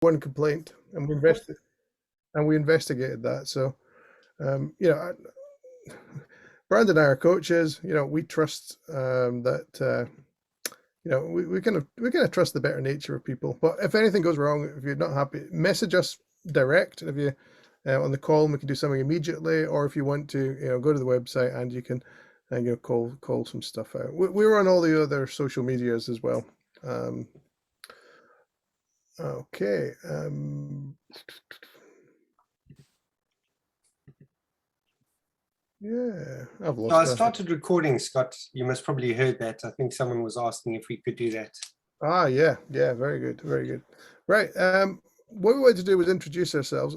one complaint, and we investigated that. So, you know, Brandon and I are coaches. You know, we trust that. You know, we kind of trust the better nature of people. But if anything goes wrong, if you're not happy, message us direct. And if you on the call, and we can do something immediately. Or if you want to, you know, go to the website and you can, you know, call some stuff out. We're on all the other social medias as well. Okay. Yeah, I've So I lost that. started recording, Scott. You must probably heard that. I think someone was asking if we could do that. Yeah, very good, very good. Right. What we wanted to do was introduce ourselves.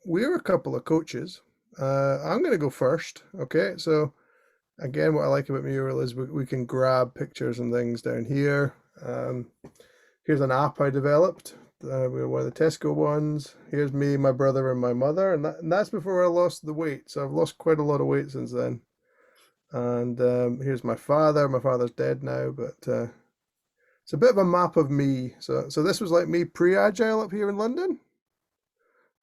We're a couple of coaches. I'm going to go first. Okay. So again, what I like about Mural is we can grab pictures and things down here. Here's an app I developed. We were one of the Tesco ones. Here's me, my brother, and my mother, and that's before I lost the weight. So I've lost quite a lot of weight since then. And here's my father. My father's dead now, but it's a bit of a map of me. So this was like me pre-Agile up here in London,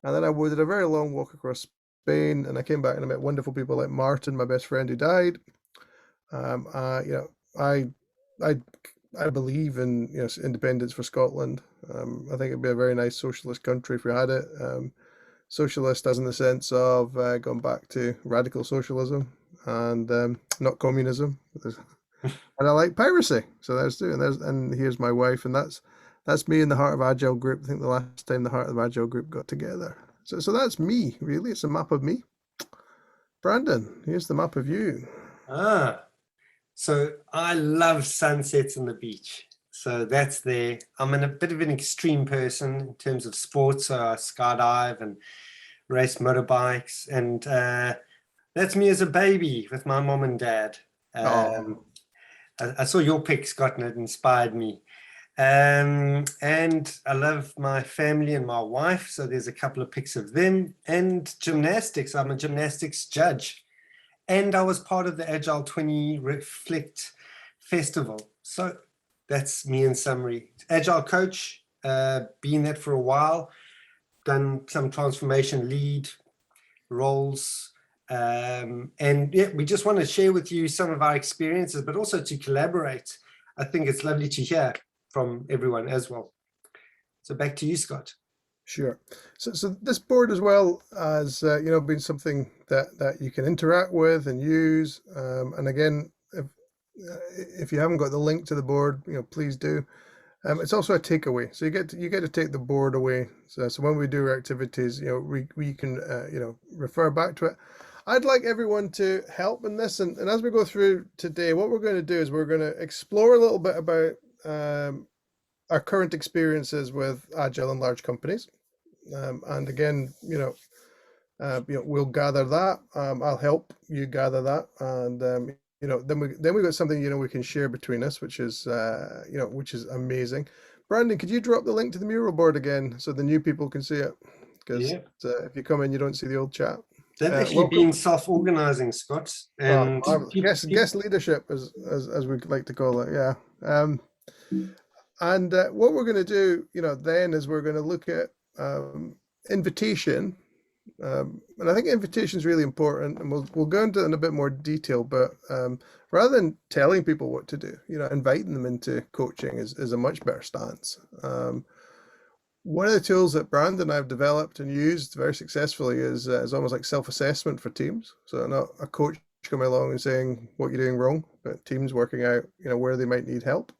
and then I did a very long walk across Spain, and I came back and I met wonderful people like Martin, my best friend who died. You know, I believe in, you know, independence for Scotland. I think it'd be a very nice socialist country if we had it. Socialist as in the sense of going back to radical socialism and not communism. And I like piracy. So and here's my wife, and that's me in the Heart of Agile group. I think the last time the Heart of Agile group got together. So that's me, really. It's a map of me. Brandon, here's the map of you. So I love sunsets on the beach. So that's there. I'm a bit of an extreme person in terms of sports. So I skydive and race motorbikes. And that's me as a baby with my mom and dad. I saw your pic, Scott, and it inspired me. And I love my family and my wife. So there's a couple of pics of them. And gymnastics. I'm a gymnastics judge. And I was part of the Agile 20 Reflect Festival. So that's me in summary. Agile coach, been that for a while, done some transformation lead roles. And yeah, we just want to share with you some of our experiences, but also to collaborate. I think it's lovely to hear from everyone as well. So back to you, Scott. Sure. So this board as well as you know, been something that you can interact with and use. And again, if you haven't got the link to the board, you know, please do. It's also a takeaway, so you get to take the board away. So when we do our activities, you know, we can you know, refer back to it. I'd like everyone to help in this, and as we go through today, what we're going to do is we're going to explore a little bit about our current experiences with Agile in large companies. And again, you know, we'll gather that. I'll help you gather that, and you know, then we got something, you know, we can share between us, which is you know, which is amazing. Brandon, could you drop the link to the mural board again so the new people can see it? Because if you come in, you don't see the old chat. They've actually been self-organizing, Scott, and guest leadership, as we like to call it. Yeah. And what we're going to do, you know, then is we're going to look at invitation, and I think invitation is really important, and we'll go into it in a bit more detail. But rather than telling people what to do, you know, inviting them into coaching is a much better stance. One of the tools that Brandon and I have developed and used very successfully is almost like self-assessment for teams. So not a coach coming along and saying what you're doing wrong, but teams working out, you know, where they might need help.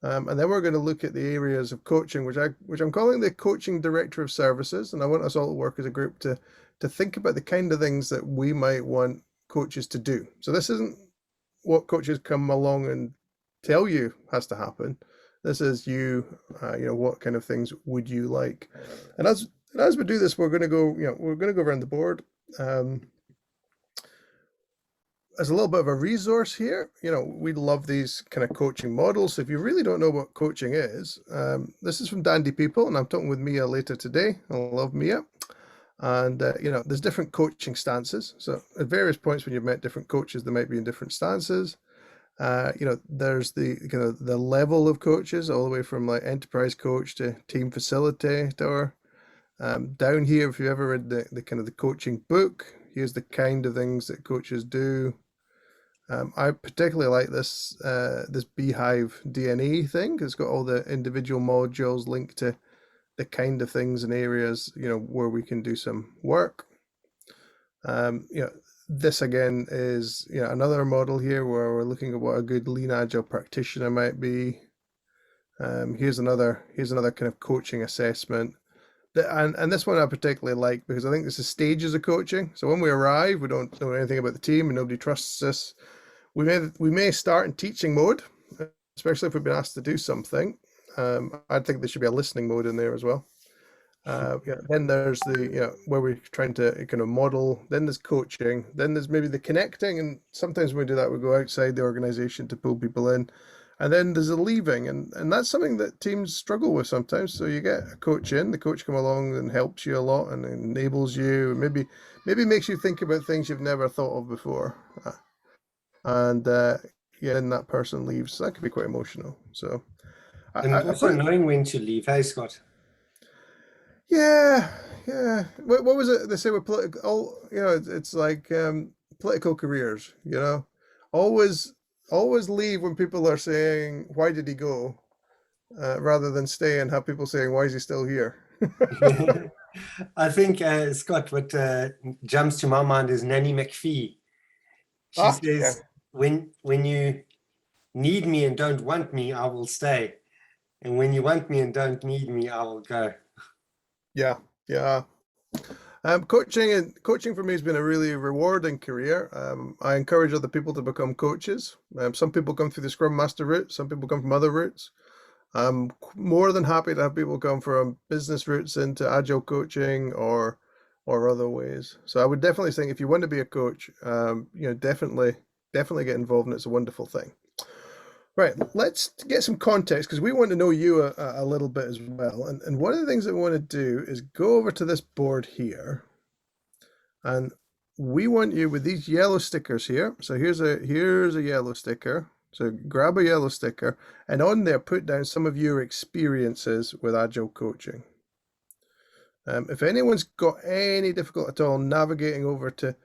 And then we're going to look at the areas of coaching, which I'm calling the coaching director of services. And I want us all to work as a group to think about the kind of things that we might want coaches to do. So this isn't what coaches come along and tell you has to happen. This is you know, what kind of things would you like? And as we do this, we're going to go, you know, we're going to go around the board. As a little bit of a resource here, you know, we love these kind of coaching models. So if you really don't know what coaching is, this is from Dandy People, and I'm talking with Mia later today. I love Mia. And, you know, there's different coaching stances. So at various points when you've met different coaches, they might be in different stances. There's the level of coaches all the way from like enterprise coach to team facilitator. Down here, if you ever read the kind of the coaching book, here's the kind of things that coaches do. I particularly like this Beehive DNA thing. It's got all the individual modules linked to the kind of things and areas where we can do some work. This again is another model here where we're looking at what a good lean agile practitioner might be. Here's another kind of coaching assessment. And this one I particularly like because I think this is stages of coaching. So when we arrive, we don't know anything about the team and nobody trusts us. We may start in teaching mode, especially if we've been asked to do something. I think there should be a listening mode in there as well. Then there's where we're trying to kind of model. Then there's coaching. Then there's maybe the connecting, and sometimes when we do that, we go outside the organization to pull people in. And then there's a leaving, and that's something that teams struggle with sometimes. So you get a coach in, the coach come along and helps you a lot and enables you, maybe makes you think about things you've never thought of before. And then that person leaves. So that could be quite emotional. So And also knowing when to leave. Hey, Scott. Yeah. What was it they say with political? It's like political careers. Always leave when people are saying, "Why did he go?" Rather than stay and have people saying, "Why is he still here?" I think, Scott, what jumps to my mind is Nanny McPhee. She says, when you need me and don't want me, I will stay. And when you want me and don't need me, I will go. Yeah. Coaching for me has been a really rewarding career. I encourage other people to become coaches. Some people come through the Scrum Master route. Some people come from other routes. I'm more than happy to have people come from business routes into agile coaching or other ways. So I would definitely think if you want to be a coach, definitely get involved, and it's a wonderful thing. Right, let's get some context because we want to know you a little bit as well. And one of the things that we want to do is go over to this board here, and we want you with these yellow stickers here. So here's a yellow sticker. So grab a yellow sticker, and on there put down some of your experiences with agile coaching. If anyone's got any difficulty at all navigating over to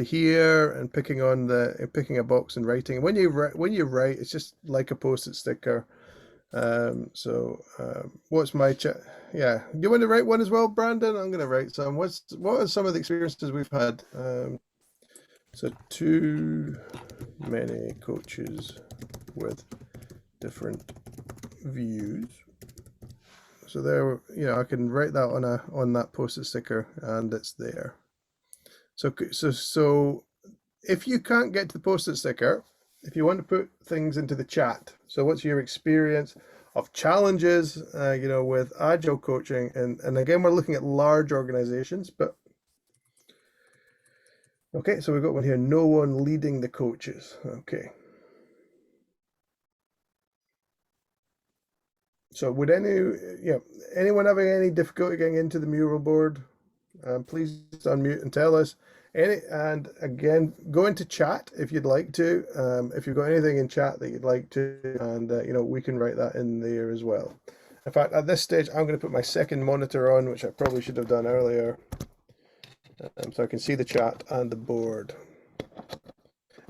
here and picking a box and writing, when you write, it's just like a post-it sticker. What's my chat? Yeah, do you want to write one as well, Brandon? I'm going to write some. What are some of the experiences we've had? So too many coaches with different views. So there, I can write that on that post-it sticker, and it's there. So if you can't get to the post-it sticker, if you want to put things into the chat, so what's your experience of challenges, with agile coaching, and again, we're looking at large organizations, but okay, so we've got one here. No one leading the coaches. Okay. So would anyone having any difficulty getting into the mural board? Please unmute and tell us. And again, go into chat if you'd like to. If you've got anything in chat that you'd like to, and we can write that in there as well. In fact, at this stage, I'm going to put my second monitor on, which I probably should have done earlier, so I can see the chat and the board.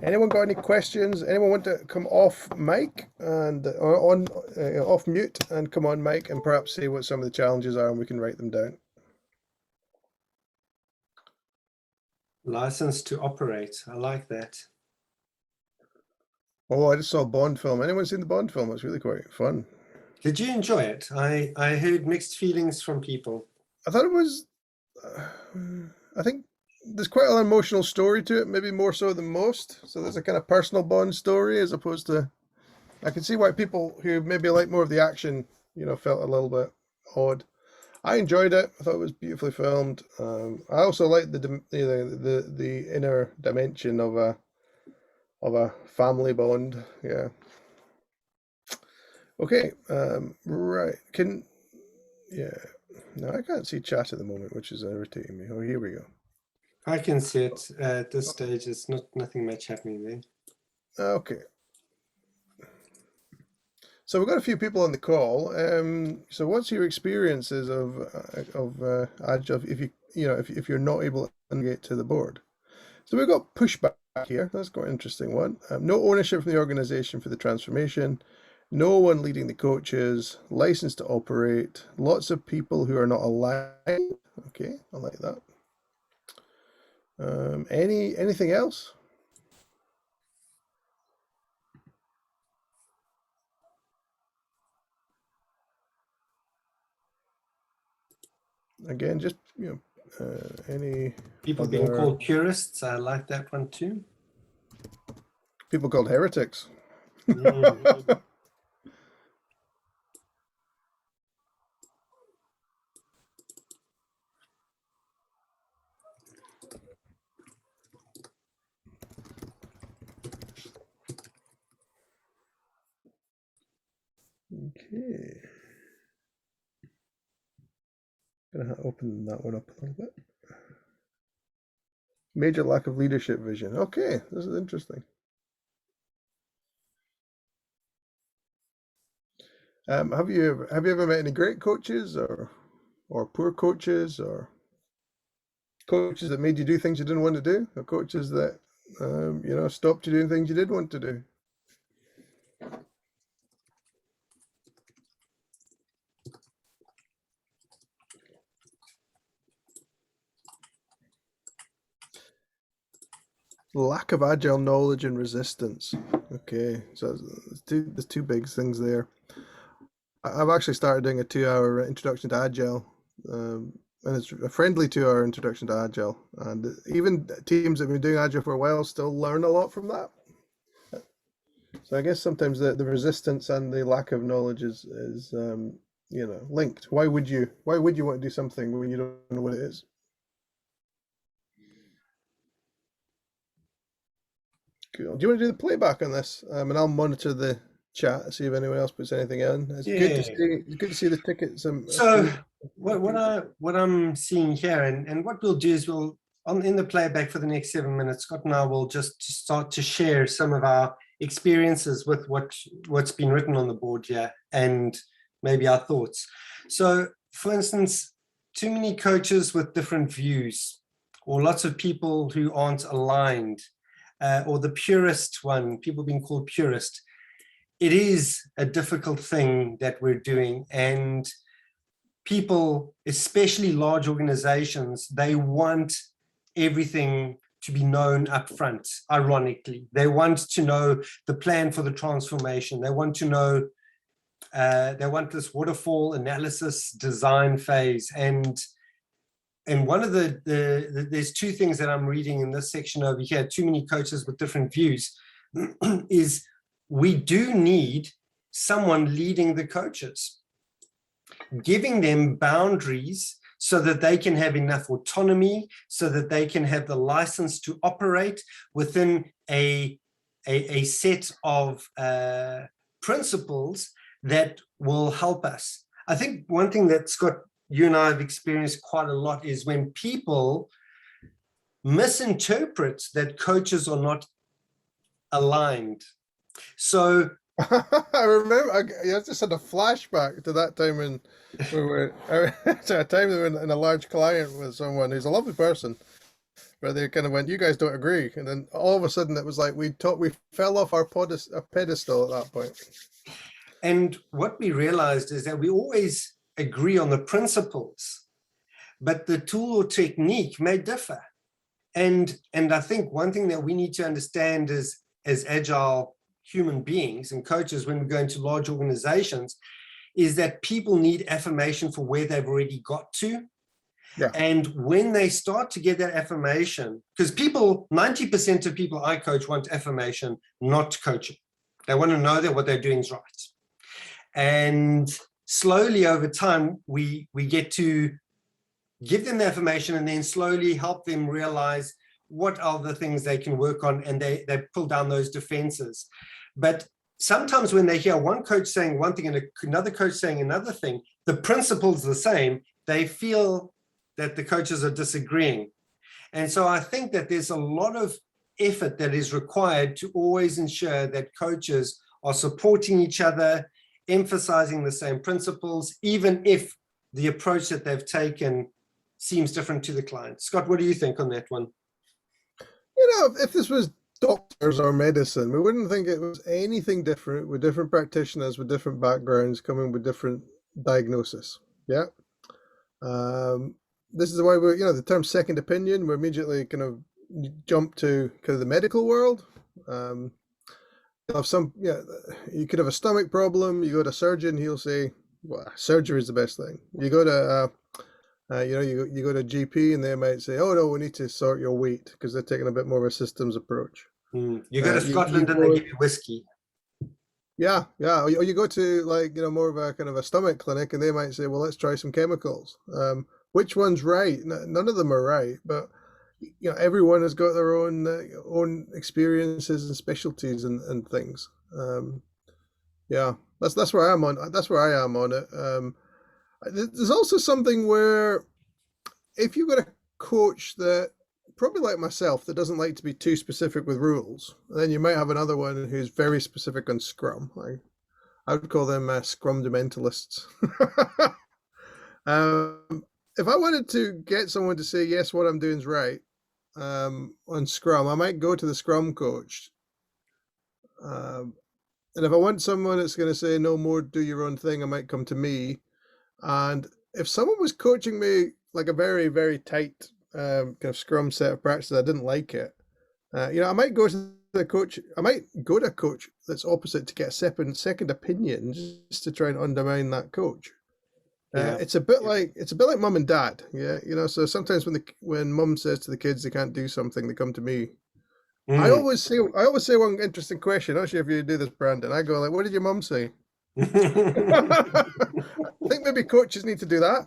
Anyone got any questions? Anyone want to come off mic and off mute and come on mic and perhaps say what some of the challenges are, and we can write them down. License to operate. I like that. Oh, I just saw a Bond film. Anyone seen the Bond film? It's really quite fun. Did you enjoy it? I heard mixed feelings from people. I thought it was. I think there's quite an emotional story to it, maybe more so than most. So there's a kind of personal Bond story as opposed to. I can see why people who maybe like more of the action, felt a little bit odd. I enjoyed it. I thought it was beautifully filmed. I also liked the inner dimension of a family bond. Yeah. Okay. Right. No, I can't see chat at the moment, which is irritating me. Oh, here we go. I can see it at this stage. It's nothing much happening there. Okay. So we've got a few people on the call. So what's your experiences of Agile if you're not able to get to the board? So we've got pushback here. That's quite an interesting one. No ownership from the organization for the transformation. No one leading the coaches. License to operate. Lots of people who are not aligned. Okay, I like that. Anything else? Again, just any People being called purists, I like that one too. People called heretics. Mm. Okay. Gonna open that one up a little bit. Major lack of leadership vision. Okay, this is interesting. Have you ever met any great coaches or poor coaches or coaches that made you do things you didn't want to do, or coaches that stopped you doing things you did want to do? Lack of agile knowledge and resistance. Okay, so there's two big things there. I've actually started doing a 2-hour introduction to Agile, and it's a friendly 2-hour introduction to Agile. And even teams that have been doing Agile for a while still learn a lot from that. So I guess sometimes the resistance and the lack of knowledge is linked. Why would you want to do something when you don't know what it is? Cool. Do you want to do the playback on this? And I'll monitor the chat, see if anyone else puts anything in. It's good to see the tickets. So what I'm seeing here, and what we'll do is in the playback for the next 7 minutes, Scott and I will just start to share some of our experiences with what's been written on the board here and maybe our thoughts. So for instance, too many coaches with different views, or lots of people who aren't aligned, or the purist one, people being called purist. It is a difficult thing that we're doing, and people, especially large organizations, they want everything to be known up front. Ironically, they want to know the plan for the transformation. They want to know, they want this waterfall analysis design phase. And one of there's two things that I'm reading in this section over here, too many coaches with different views, is we do need someone leading the coaches, giving them boundaries so that they can have enough autonomy, so that they can have the license to operate within a set of principles that will help us. I think one thing that, Scott, you and I have experienced quite a lot is when people misinterpret that coaches are not aligned. So I remember, I just had a flashback to that time when we were to a time we were in a large client with someone who's a lovely person, where they kind of went, "You guys don't agree," and then all of a sudden it was like we fell off our pedestal at that point. And what we realized is that we always agree on the principles, but the tool or technique may differ. And I think one thing that we need to understand is, as agile human beings and coaches, when we go into large organizations, is that people need affirmation for where they've already got to. Yeah. And when they start to get that affirmation, because 90% of people I coach want affirmation, not coaching. They want to know that what they're doing is right. And slowly over time, we get to give them the affirmation and then slowly help them realize what are the things they can work on, and they pull down those defenses. But sometimes when they hear one coach saying one thing and another coach saying another thing, the principle's the same, they feel that the coaches are disagreeing. And so I think that there's a lot of effort that is required to always ensure that coaches are supporting each other emphasizing the same principles, even if the approach that they've taken seems different to the client. Scott, what do you think on that one? If this was doctors or medicine, we wouldn't think it was anything different with different practitioners with different backgrounds coming with different diagnosis. Yeah. This is why we're, the term second opinion, we're immediately kind of jump to kind of the medical world. You could have a stomach problem, you go to a surgeon, he'll say, well, surgery is the best thing. You go to you go to GP and they might say, oh no, we need to sort your weight, because they're taking a bit more of a systems approach. You go to Scotland and they give you whiskey. Yeah. Or you go to more of a kind of a stomach clinic and they might say, well, let's try some chemicals. Which one's right? None of them are right, but everyone has got their own experiences and specialties and things. That's where I'm on. That's where I am on it. There's also something where if you've got a coach that probably like myself that doesn't like to be too specific with rules, then you might have another one who's very specific on Scrum. I would call them Scrumdementalists. If I wanted to get someone to say, yes, what I'm doing is right on Scrum, I might go to the Scrum coach. And if I want someone that's going to say, no more, do your own thing, I might come to me. And if someone was coaching me like a very, very tight kind of Scrum set of practices, I didn't like it. I might go to the coach. I might go to a coach that's opposite to get a second opinion, just to try and undermine that coach. It's a bit like mum and dad. Yeah, so sometimes when mum says to the kids they can't do something, they come to me. I always say one interesting question. I'm not sure if you do this, Brandon. I go like, what did your mum say? I think maybe coaches need to do that.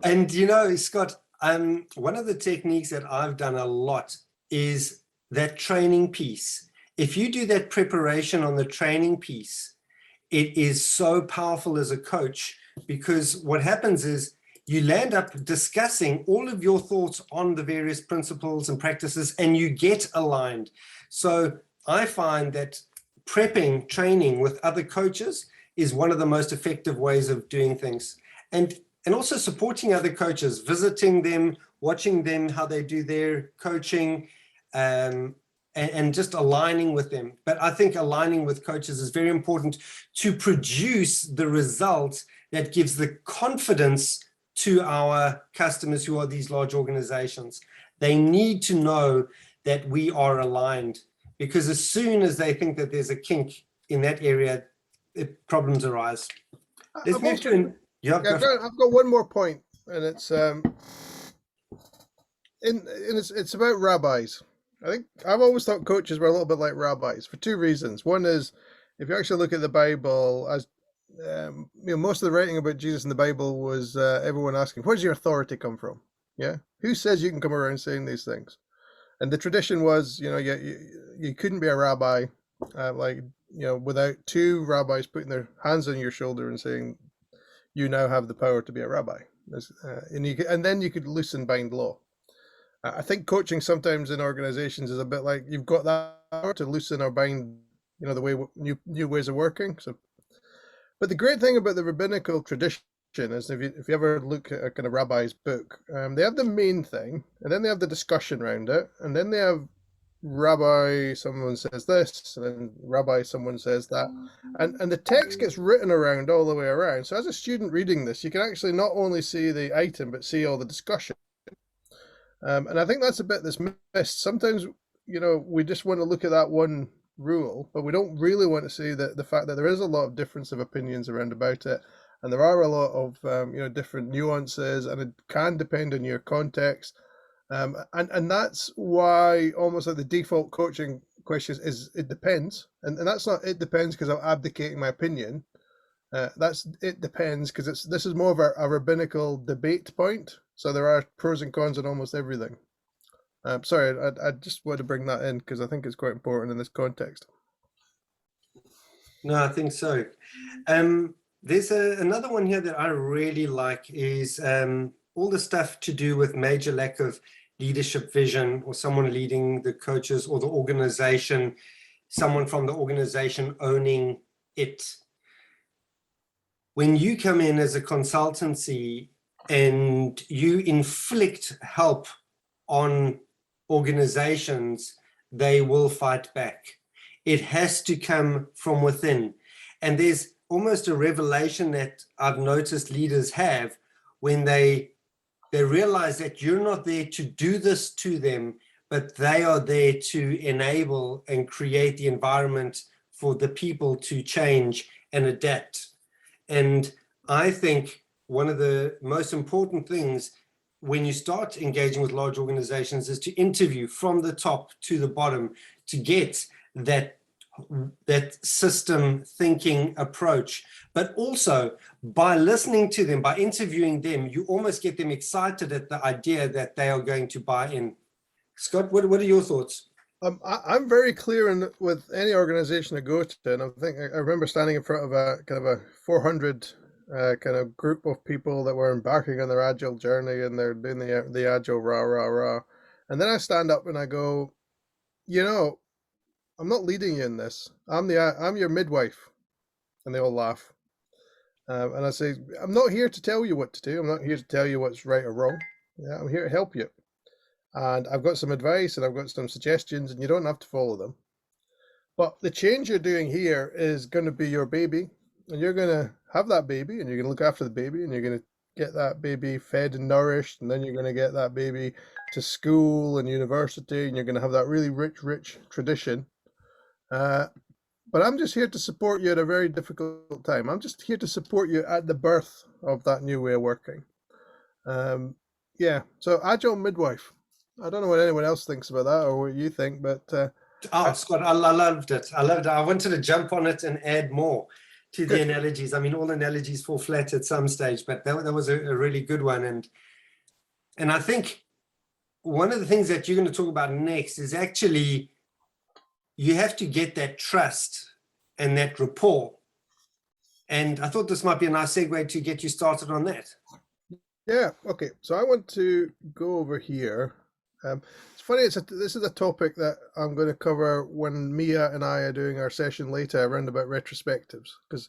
And Scott, one of the techniques that I've done a lot is that training piece. If you do that preparation on the training piece, it is so powerful as a coach, because what happens is you land up discussing all of your thoughts on the various principles and practices, and you get aligned. So I find that prepping training with other coaches is one of the most effective ways of doing things. And also supporting other coaches, visiting them, watching them, how they do their coaching, and just aligning with them. But I think aligning with coaches is very important to produce the result that gives the confidence to our customers who are these large organizations. They need to know that we are aligned, because as soon as they think that there's a kink in that area, problems arise. Let's move to I've got one more point, and it's it's about rabbis. I think I've always thought coaches were a little bit like rabbis for two reasons. One is, if you actually look at the Bible, as most of the writing about Jesus in the Bible was everyone asking, where does your authority come from? Yeah, who says you can come around saying these things? And the tradition was, you couldn't be a rabbi, without two rabbis putting their hands on your shoulder and saying, you now have the power to be a rabbi. And then you could loose and bind law. I think coaching sometimes in organizations is a bit like you've got that power to loosen or bind, the way new ways of working. So, but the great thing about the rabbinical tradition is, if you ever look at a kind of rabbi's book, they have the main thing, and then they have the discussion around it, and then they have rabbi, someone says this, and then rabbi, someone says that, and the text gets written around all the way around. So as a student reading this, you can actually not only see the item, but see all the discussion. And I think that's a bit that's missed. Sometimes, we just want to look at that one rule, but we don't really want to see the fact that there is a lot of difference of opinions around about it. And there are a lot of, different nuances, and it can depend on your context. And that's why almost like the default coaching question is it depends. And that's not it depends because I'm abdicating my opinion. That's it depends because this is more of a rabbinical debate point. So there are pros and cons on almost everything. Sorry, I just wanted to bring that in because I think it's quite important in this context. No, I think so. There's another one here that I really like is all the stuff to do with major lack of leadership vision, or someone leading the coaches or the organization, someone from the organization owning it. when you come in as a consultancy and you inflict help on organizations, they will fight back. It has to come from within. And there's almost a revelation that I've noticed leaders have when they realize that you're not there to do this to them, but they are there to enable and create the environment for the people to change and adapt. And I think one of the most important things when you start engaging with large organizations is to interview from the top to the bottom to get that system thinking approach. But also by listening to them, by interviewing them, you almost get them excited at the idea that they are going to buy in. Scott, what are your thoughts? I'm very clear with any organization I go to, and I remember standing in front of a kind of a 400 kind of group of people that were embarking on their agile journey, and they're doing the agile rah rah rah, and then I stand up and I go, I'm not leading you in this. I'm your midwife, and they all laugh. And I say, I'm not here to tell you what to do. I'm not here to tell you what's right or wrong. Yeah, I'm here to help you. And I've got some advice and I've got some suggestions, and you don't have to follow them. But the change you're doing here is going to be your baby, and you're going to have that baby, and you're going to look after the baby, and you're going to get that baby fed and nourished, and then you're going to get that baby to school and university, and you're going to have that really rich tradition. But I'm just here to support you at a very difficult time. I'm just here to support you at the birth of that new way of working. Yeah, so Agile Midwife. I don't know what anyone else thinks about that or what you think, but Scott, I loved it. I loved it. I wanted to jump on it and add more to the analogies. I mean, all analogies fall flat at some stage, but that was a really good one. And I think one of the things that you're going to talk about next is actually you have to get that trust and that rapport. And I thought this might be a nice segue to get you started on that. Yeah, okay. So I want to go over here. It's funny, this is a topic that I'm going to cover when Mia and I are doing our session later around about retrospectives, because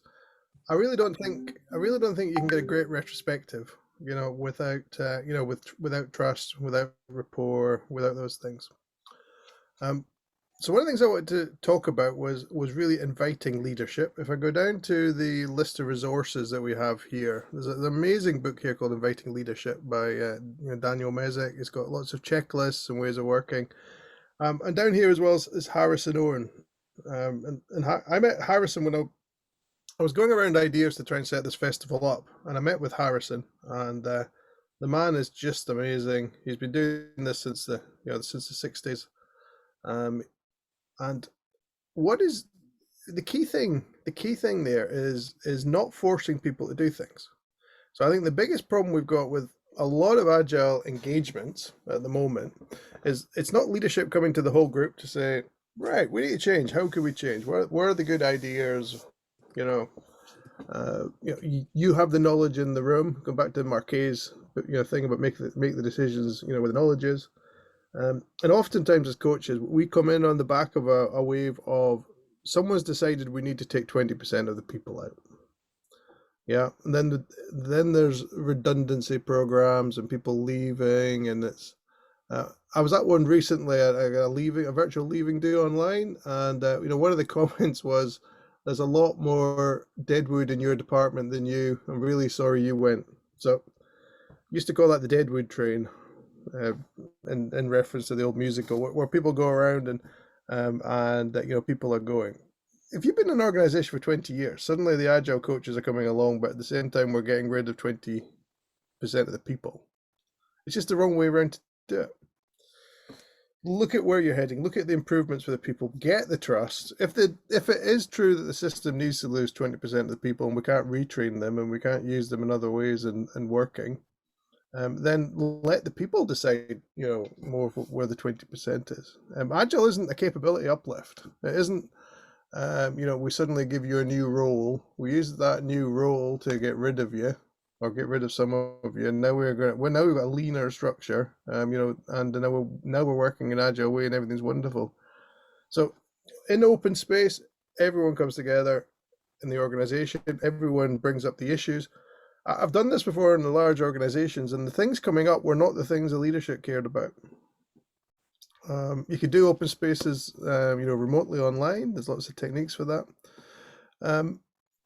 I really don't think you can get a great retrospective, without without trust, without rapport, without those things. So one of the things I wanted to talk about was really inviting leadership. If I go down to the list of resources that we have here, there's an amazing book here called Inviting Leadership by Daniel Mezek. It's got lots of checklists and ways of working. And down here as well is Harrison Owen. And I met Harrison when I was going around ideas to try and set this festival up, and I met with Harrison, and the man is just amazing. He's been doing this since the 60s. And what is the key thing? The key thing there is not forcing people to do things. So I think the biggest problem we've got with a lot of agile engagements at the moment is it's not leadership coming to the whole group to say, right, we need to change. How can we change? Where are the good ideas? You have the knowledge in the room. Go back to Marquet's thing about make the decisions where the knowledge is. And oftentimes as coaches, we come in on the back of a wave of someone's decided we need to take 20% of the people out. Yeah, and then there's redundancy programs and people leaving, and it's. I was at one recently at a virtual leaving do online, and one of the comments was, "There's a lot more deadwood in your department than you. I'm really sorry you went." So, used to call that the deadwood train. In reference to the old musical, where people go around and people are going. If you've been in an organization for 20 years, suddenly the agile coaches are coming along, but at the same time we're getting rid of 20% of the people. It's just the wrong way around to do it. Look at where you're heading. Look at the improvements for the people. Get the trust. If it is true that the system needs to lose 20% of the people and we can't retrain them and we can't use them in other ways and working, then let the people decide, more where the 20% is. Agile isn't a capability uplift. It isn't, we suddenly give you a new role. We use that new role to get rid of you or get rid of some of you. And now we've got a leaner structure, and now we're working in Agile way and everything's wonderful. So in open space, everyone comes together. in the organization. Everyone brings up the issues. I've done this before in the large organizations, and the things coming up were not the things the leadership cared about. You could do open spaces, remotely online. There's lots of techniques for that.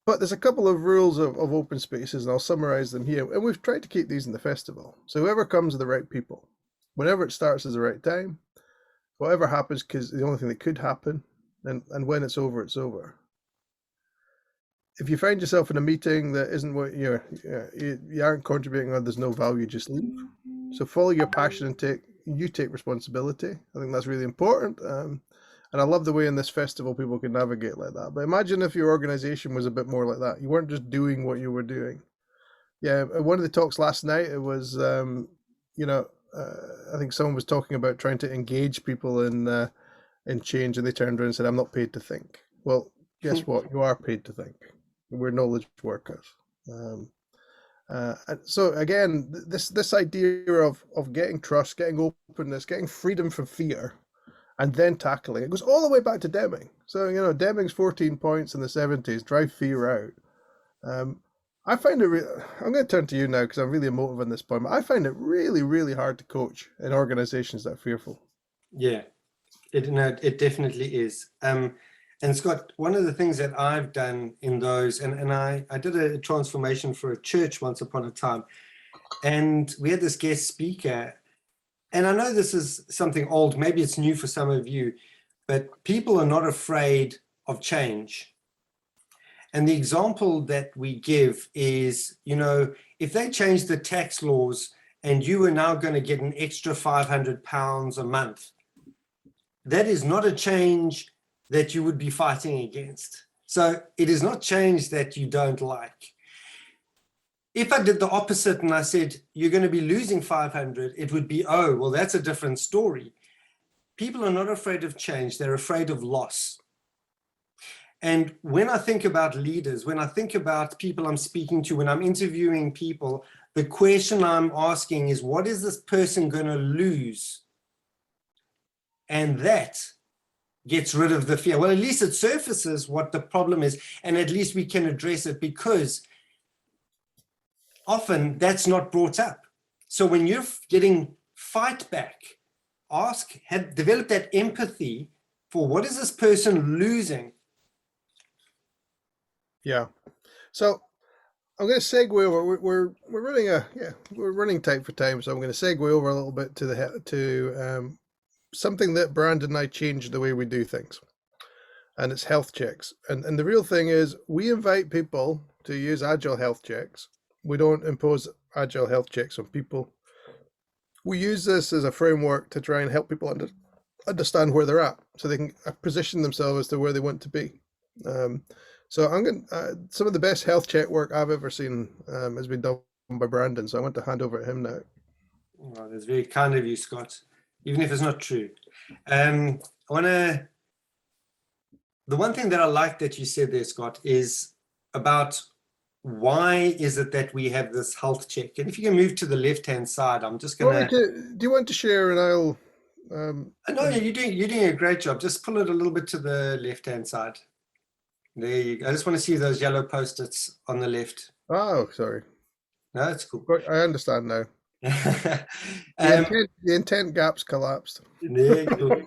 But there's a couple of rules of open spaces, and I'll summarize them here. And we've tried to keep these in the festival. So whoever comes are the right people. Whenever it starts is the right time. Whatever happens, because the only thing that could happen, and when it's over, it's over. If you find yourself in a meeting that isn't what you aren't contributing or there's no value, just leave. So follow your passion and take responsibility. I think that's really important. And I love the way in this festival people can navigate like that. But imagine if your organization was a bit more like that. You weren't just doing what you were doing. Yeah, one of the talks last night, it was, I think someone was talking about trying to engage people in change, and they turned around and said, "I'm not paid to think." Well, guess what? You are paid to think. We're knowledge workers. So again, this idea of getting trust, getting openness, getting freedom from fear, and then tackling it goes all the way back to Deming. So Deming's 14 points in the 70s: drive fear out. I find it. I'm going to turn to you now because I'm really emotive on this point. But I find it really, really hard to coach in organizations that are fearful. Yeah, it definitely is. And Scott, one of the things that I've done in those, and I did a transformation for a church once upon a time, and we had this guest speaker, and I know this is something old, maybe it's new for some of you, but people are not afraid of change. And the example that we give is, if they change the tax laws and you are now going to get an extra £500 a month, that is not a change that you would be fighting against. So it is not change that you don't like. If I did the opposite and I said, you're going to be losing 500, it would be, oh, well, that's a different story. People are not afraid of change. They're afraid of loss. And when I think about leaders, when I think about people I'm speaking to, when I'm interviewing people, the question I'm asking is, what is this person going to lose? And that gets rid of the fear. Well, at least it surfaces what the problem is, and at least we can address it, because often that's not brought up. So when you're getting fight back, develop that empathy for what is this person losing. Yeah. So I'm going to segue over. We're running tight for time, so I'm going to segue over a little bit to something that Brandon and I changed the way we do things, and it's health checks. And the real thing is, we invite people to use Agile health checks. We don't impose Agile health checks on people. We use this as a framework to try and help people understand where they're at, so they can position themselves as to where they want to be. So I'm going. Some of the best health check work I've ever seen has been done by Brandon. So I want to hand over to him now. Well, that's very kind of you, Scott, even if it's not true. The one thing that I like that you said there, Scott, is about why is it that we have this health check. And if you can move to the left-hand side, I'm just going to... Do you want to share, and I'll... No, you're doing a great job. Just pull it a little bit to the left-hand side. There you go. I just want to see those yellow post-its on the left. Oh, sorry. No, it's cool. I understand now. The intent gaps collapsed. There you go.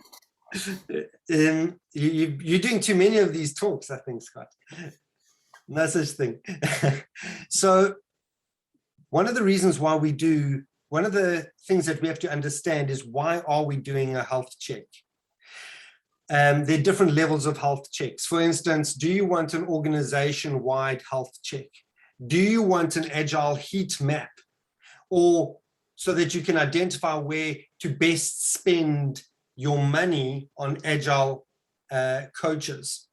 You're doing too many of these talks, I think, Scott. No such thing. So one of the things that we have to understand is, why are we doing a health check? There are different levels of health checks. For instance, do you want an organization-wide health check? Do you want an Agile heat map? Or so that you can identify where to best spend your money on Agile coaches?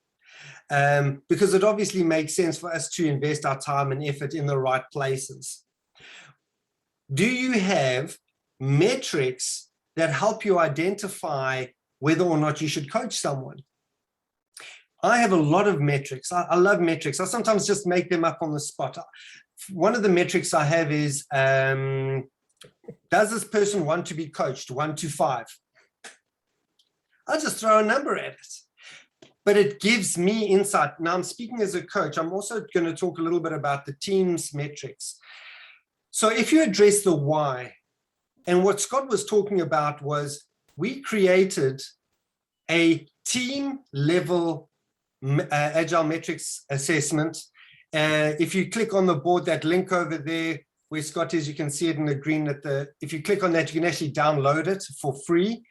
Because it obviously makes sense for us to invest our time and effort in the right places. Do you have metrics that help you identify whether or not you should coach someone? I have a lot of metrics. I love metrics. I sometimes just make them up on the spot. One of the metrics I have is, does this person want to be coached 1 to 5? I'll just throw a number at it. but it gives me insight. Now I'm speaking as a coach. I'm also going to talk a little bit about the team's metrics. So if you address the why, and what Scott was talking about was we created a team level agile metrics assessment. If you click on the board, that link over there where Scott is, you can see it in the green. If you click on that, you can actually download it for free.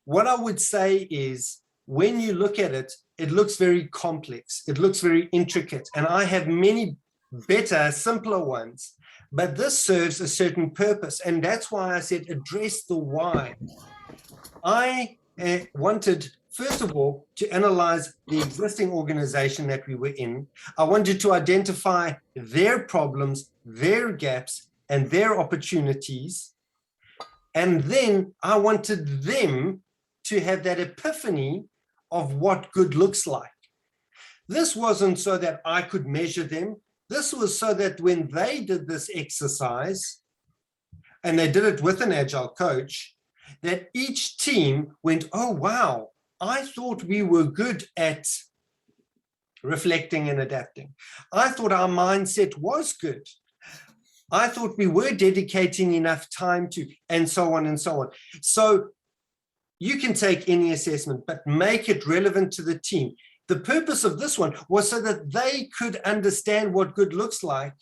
What I would say is, when you look at it, it looks very complex. It looks very intricate. And I have many better, simpler ones. But this serves a certain purpose. And that's why I said address the why. I wanted, first of all, to analyze the existing organization that we were in. I wanted to identify their problems, their gaps, and their opportunities. And then I wanted them to have that epiphany of what good looks like. This wasn't so that I could measure them. This was so that when they did this exercise, and they did it with an agile coach, that each team went, oh, wow, I thought we were good at reflecting and adapting. I thought our mindset was good. I thought we were dedicating enough time to, and so on and so on. So you can take any assessment, but make it relevant to the team. The purpose of this one was so that they could understand what good looks like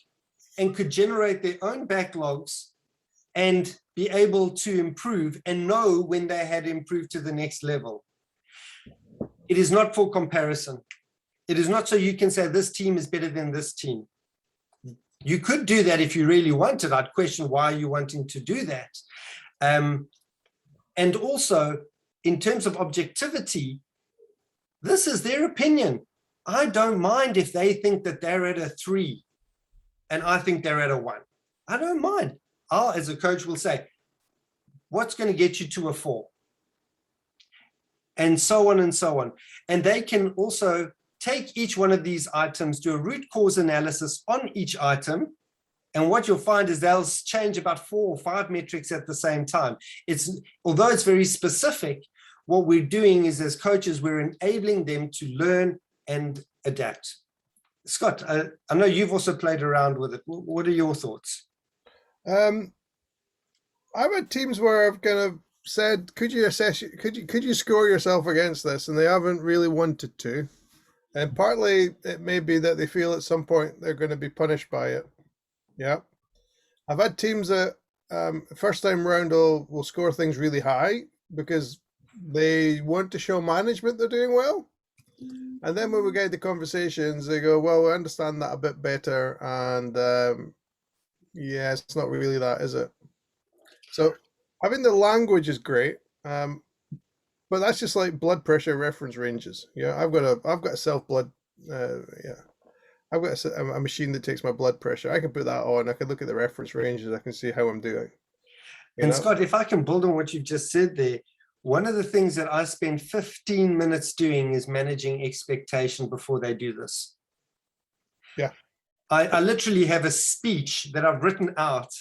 and could generate their own backlogs and be able to improve and know when they had improved to the next level. It is not for comparison. It is not so you can say this team is better than this team. You could do that if you really wanted. I'd question why you're wanting to do that. And also, in terms of objectivity, this is their opinion. I don't mind if they think that they're at a 3 and I think they're at a 1. I don't mind. I'll, as a coach, will say, what's going to get you to a 4? And so on and so on. And they can also take each one of these items, do a root cause analysis on each item. And what you'll find is they'll change about 4 or 5 metrics at the same time. Although it's very specific, what we're doing is, as coaches, we're enabling them to learn and adapt. Scott, I know you've also played around with it. What are your thoughts? I've had teams where I've kind of said, could you score yourself against this? And they haven't really wanted to. And partly it may be that they feel at some point they're going to be punished by it. Yeah. I've had teams that first time round will score things really high because they want to show management they're doing well. And then when we get the conversations, they go, well, we understand that a bit better. And yeah, it's not really that, is it? So having the language is great. But that's just like blood pressure reference ranges. Yeah, I've got a self blood. Yeah, I've got a machine that takes my blood pressure. I can put that on. I can look at the reference ranges. I can see how I'm doing. And Scott, if I can build on what you've just said there, one of the things that I spend 15 minutes doing is managing expectation before they do this. Yeah, I literally have a speech that I've written out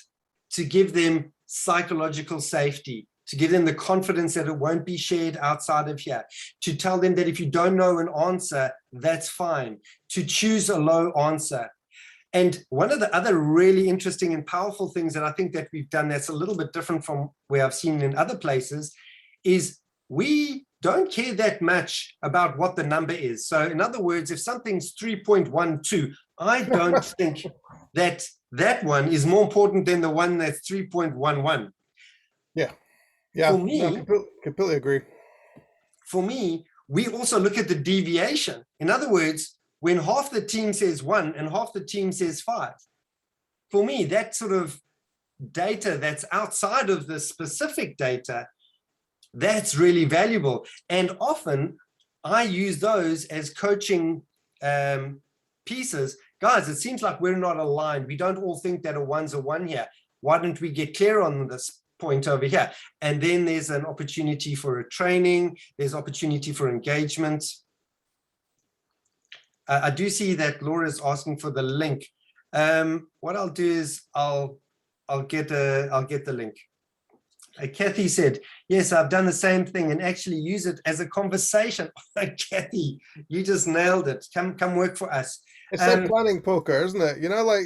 to give them psychological safety, to give them the confidence that it won't be shared outside of here, to tell them that if you don't know an answer, that's fine, to choose a low answer. And one of the other really interesting and powerful things that I think that we've done that's a little bit different from where I've seen in other places is we don't care that much about what the number is. So in other words, if something's 3.12, I don't think that that one is more important than the one that's 3.11. Yeah. Yeah, for me, no, completely agree. For me, we also look at the deviation. In other words, when half the team says 1 and half the team says 5, for me, that sort of data that's outside of the specific data, that's really valuable. And often I use those as coaching pieces. Guys, it seems like we're not aligned. We don't all think that a 1's a 1 here. Why don't we get clear on this point over here? And then there's an opportunity for a training. There's opportunity for engagement. I do see that Laura's asking for the link. What I'll do is I'll get the link. Kathy said, yes, I've done the same thing and actually use it as a conversation. Kathy, you just nailed it. Come work for us. It's like planning poker, isn't it? You know, like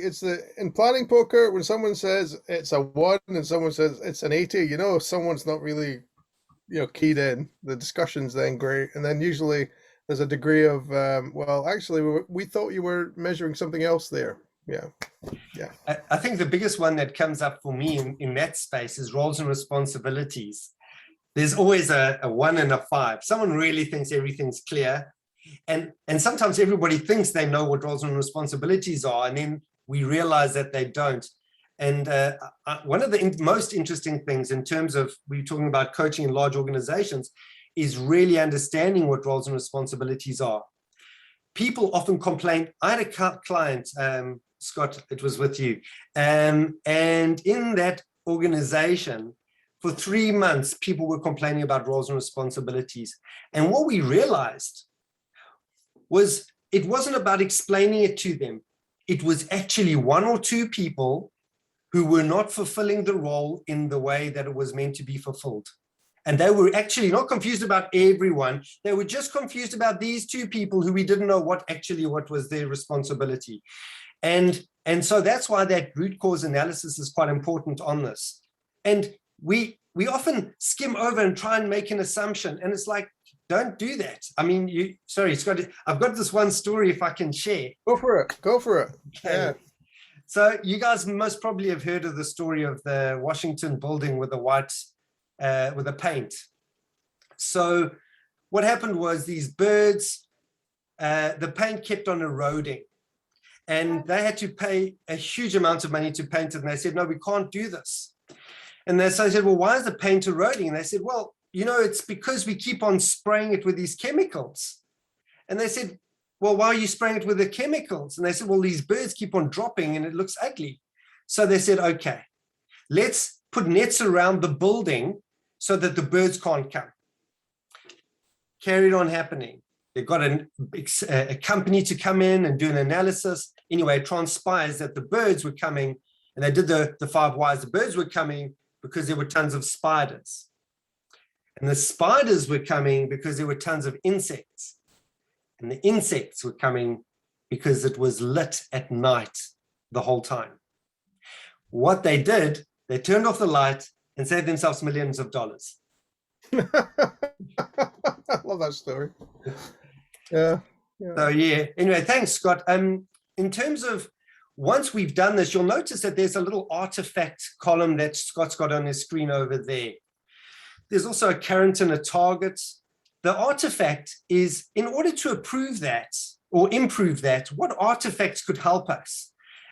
in planning poker, when someone says it's a 1 and someone says it's an 80, you know, someone's not really, keyed in. The discussion's then great. And then usually there's a degree of, well, actually, we thought you were measuring something else there. Yeah. Yeah. I think the biggest one that comes up for me in that space is roles and responsibilities. There's always a 1 and a 5. Someone really thinks everything's clear. And sometimes everybody thinks they know what roles and responsibilities are, and then we realize that they don't. And one of the most interesting things in terms of, we're talking about coaching in large organizations, is really understanding what roles and responsibilities are. People often complain. I had a client, Scott, it was with you, and in that organization, for 3 months, people were complaining about roles and responsibilities. And what we realized was it wasn't about explaining it to them. It was actually 1 or 2 people who were not fulfilling the role in the way that it was meant to be fulfilled. And they were actually not confused about everyone. They were just confused about these 2 people who we didn't know what was their responsibility. And so that's why that root cause analysis is quite important on this. And we often skim over and try and make an assumption. And it's like, don't do that. I mean, sorry, Scott, I've got this one story if I can share. Go for it. Go for it. Okay. Yeah. So you guys most probably have heard of the story of the Washington building with the white, with the paint. So what happened was these birds, the paint kept on eroding, and they had to pay a huge amount of money to paint it. And they said, no, we can't do this. And so I said, well, why is the paint eroding? And they said, well, it's because we keep on spraying it with these chemicals. And they said, well, why are you spraying it with the chemicals? And they said, well, these birds keep on dropping and it looks ugly. So they said, okay, let's put nets around the building so that the birds can't come. Carried on happening. They got a company to come in and do an analysis. Anyway, it transpires that the birds were coming, and they did the 5 whys. The birds were coming because there were tons of spiders. And the spiders were coming because there were tons of insects. And the insects were coming because it was lit at night the whole time. What they did, they turned off the light and saved themselves millions of dollars. I love that story. Yeah. So yeah, anyway, thanks, Scott. In terms of, once we've done this, you'll notice that there's a little artifact column that Scott's got on his screen over there. There's also a current and a target. The artifact is, in order to approve that or improve that, what artifacts could help us?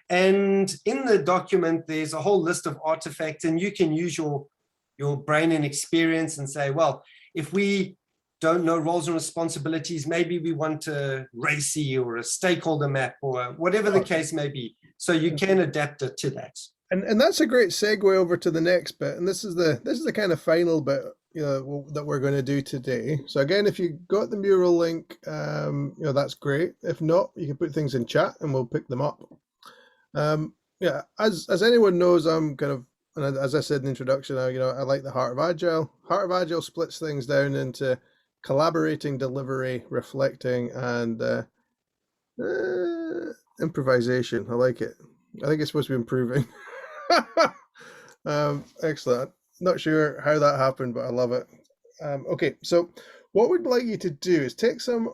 And in the document, there's a whole list of artifacts, and you can use your brain and experience and say, well, if we don't know roles and responsibilities, maybe we want a RACI or a stakeholder map or whatever the case may be. So you can adapt it to that. And that's a great segue over to the next bit. And this is the kind of final bit, that we're going to do today. So again, if you got the mural link, that's great. If not, you can put things in chat and we'll pick them up. As anyone knows, I'm kind of, and as I said in the introduction, I like the heart of Agile. Heart of Agile splits things down into collaborating, delivery, reflecting, and improvisation. I like it. I think it's supposed to be improving. Excellent. Not sure how that happened, but I love it. Okay, so what we'd like you to do is take some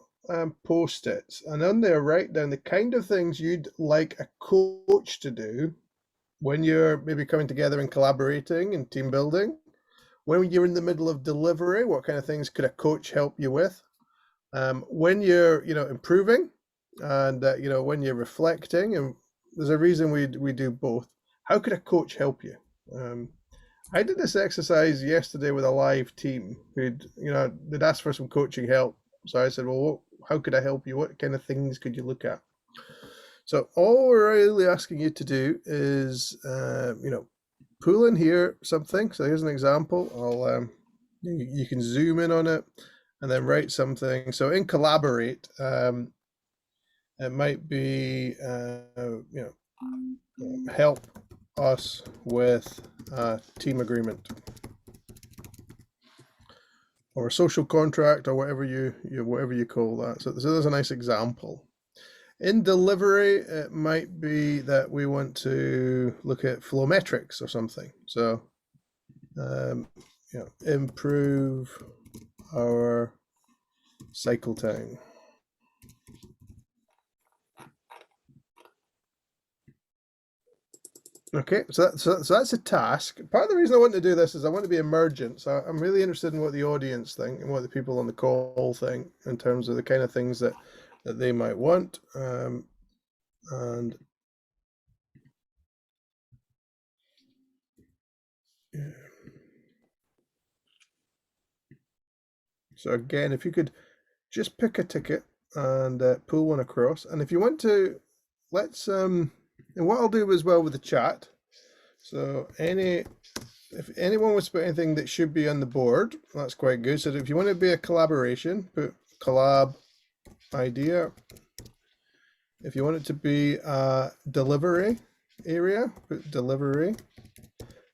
post-its and on there write down the kind of things you'd like a coach to do when you're maybe coming together and collaborating and team building. When you're in the middle of delivery, what kind of things could a coach help you with? When you're, improving, and when you're reflecting, and there's a reason we do both. How could a coach help you? I did this exercise yesterday with a live team they'd asked for some coaching help. So I said, well, how could I help you? What kind of things could you look at? So all we're really asking you to do is, pull in here something. So here's an example. I'll you can zoom in on it and then write something. So in collaborate, it might be help us with a team agreement. or a social contract, or whatever you call that. So there's a nice example. In delivery, it might be that we want to look at flow metrics or something. So, improve our cycle time. Okay, so that's a task. Part of the reason I want to do this is I want to be emergent. So I'm really interested in what the audience think and what the people on the call think in terms of the kind of things that they might want. And yeah. So again, if you could just pick a ticket and pull one across, and if you want to, let's and what I'll do as well with the chat. So if anyone wants to put anything that should be on the board, that's quite good. So if you want to be a collaboration, put collab idea. If you want it to be a delivery area, put delivery